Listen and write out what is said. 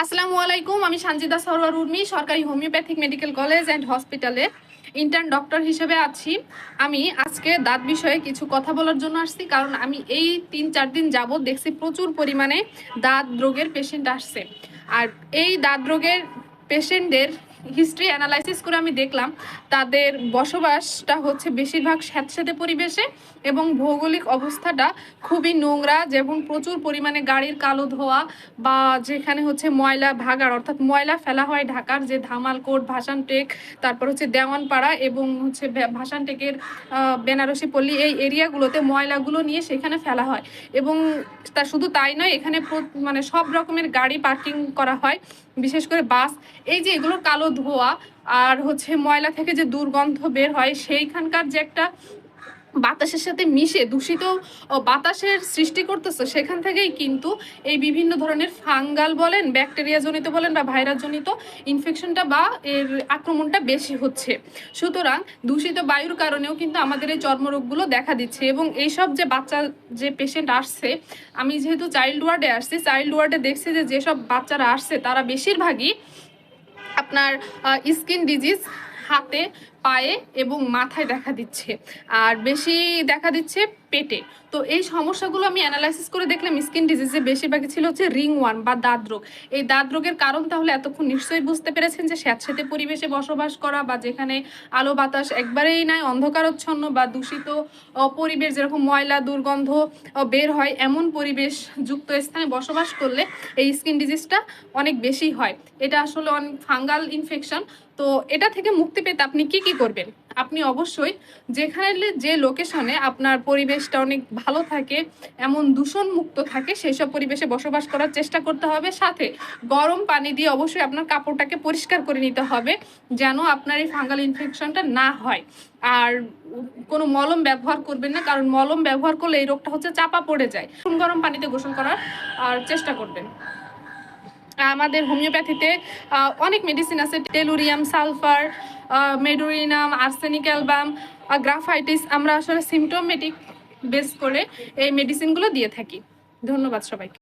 আসসালামু আলাইকুম। আমি সানজিদা সরওয়ার উর্মি সরকারি হোমিওপ্যাথিক মেডিকেল কলেজ অ্যান্ড হসপিটালে ইন্টার্ন ডক্টর হিসেবে আছি। আমি আজকে দাঁত বিষয়ে কিছু কথা বলার জন্য আসছি, কারণ আমি এই 3-4 দিন যাবৎ দেখছি প্রচুর পরিমাণে দাঁত রোগের পেশেন্ট আসছে। আর এই দাঁত রোগের পেশেন্টদের হিস্ট্রি অ্যানালাইসিস করে আমি দেখলাম তাদের বসবাসটা হচ্ছে বেশিরভাগ স্যাঁতসেঁতে পরিবেশে এবং ভৌগোলিক অবস্থাটা খুবই নোংরা, যেমন প্রচুর পরিমাণে গাড়ির কালো ধোয়া বা যেখানে হচ্ছে ময়লা ভাগাড় অর্থাৎ ময়লা ফেলা হয় ঢাকার যে ধামালকোট, ভাসানটেক, তারপর হচ্ছে দেওয়ানপাড়া এবং হচ্ছে ভাসানটেকের বেনারসি পল্লী, এই এরিয়াগুলোতে ময়লাগুলো নিয়ে সেখানে ফেলা হয়। এবং তা শুধু তাই নয়, এখানে মানে সব রকমের গাড়ি পার্কিং করা হয়, বিশেষ করে বাস। এই যে এগুলো কালো ধোয়া আর হচ্ছে ময়লা থেকে যে দুর্গন্ধ বের হয়, সেইখানকার যে একটা বাতাসের সাথে মিশে দূষিত বাতাসের সৃষ্টি করতেছে, সেখান থেকেই কিন্তু এই বিভিন্ন ধরনের ফাঙ্গাল বলেন, ব্যাকটেরিয়া জনিত বলেন বা ভাইরাস জনিত ইনফেকশনটা বা এর আক্রমণটা বেশি হচ্ছে। সুতরাং দূষিত বায়ুর কারণেও কিন্তু আমাদের এই চর্মরোগগুলো দেখা দিচ্ছে। এবং এইসব যে বাচ্চা যে পেশেন্ট আসছে, আমি যেহেতু চাইল্ড ওয়ার্ডে আসছি, চাইল্ড ওয়ার্ডে দেখছি যে যেসব বাচ্চারা আসছে তারা বেশিরভাগই আপনার স্কিন ডিজিজ হাতে, পায়ে এবং মাথায় দেখা দিচ্ছে, আর বেশি দেখা দিচ্ছে পেটে। তো এই সমস্যাগুলো আমি অ্যানালাইসিস করে দেখলাম স্কিন ডিজিজে বেশিরভাগই ছিল হচ্ছে রিংওয়ার্ম বা দাঁত রোগ। এই দাঁত রোগের কারণ তাহলে এতক্ষণ নিশ্চয়ই বুঝতে পেরেছেন যে স্যাঁতসেঁতে পরিবেশে বসবাস করা বা যেখানে আলো বাতাস একবারেই নাই, অন্ধকারচ্ছন্ন বা দূষিত পরিবেশ, যেরকম ময়লা দুর্গন্ধ বের হয়, এমন পরিবেশ যুক্ত স্থানে বসবাস করলে এই স্কিন ডিজিজটা অনেক বেশি হয়। এটা আসলে অনেক ফাঙ্গাল ইনফেকশন। তো এটা থেকে মুক্তি পেতে আপনি কি কি করবেন? আপনি অবশ্যই যেখানে যে লোকেশনে আপনার পরিবেশটা অনেক ভালো থাকে, এমন দূষণ মুক্ত থাকে, সেই সব পরিবেশে বসবাস করার চেষ্টা করতে হবে। সাথে গরম পানি দিয়ে অবশ্যই আপনার কাপড়টাকে পরিষ্কার করে নিতে হবে, যেন আপনার এই ফাঙ্গাল ইনফেকশনটা না হয়। আর কোনো মলম ব্যবহার করবেন না, কারণ মলম ব্যবহার করলে এই রোগটা হচ্ছে চাপা পড়ে যায়। গরম পানিতে গোসল করার আর চেষ্টা করবেন। আমাদের হোমিওপ্যাথিতে অনেক মেডিসিন আছে, tellurium, sulphur, medorrhinum, arsenic album, graphites. আমরা আসলে সিমটোমেটিক বেস করে এই মেডিসিনগুলো দিয়ে থাকি। ধন্যবাদ সবাইকে।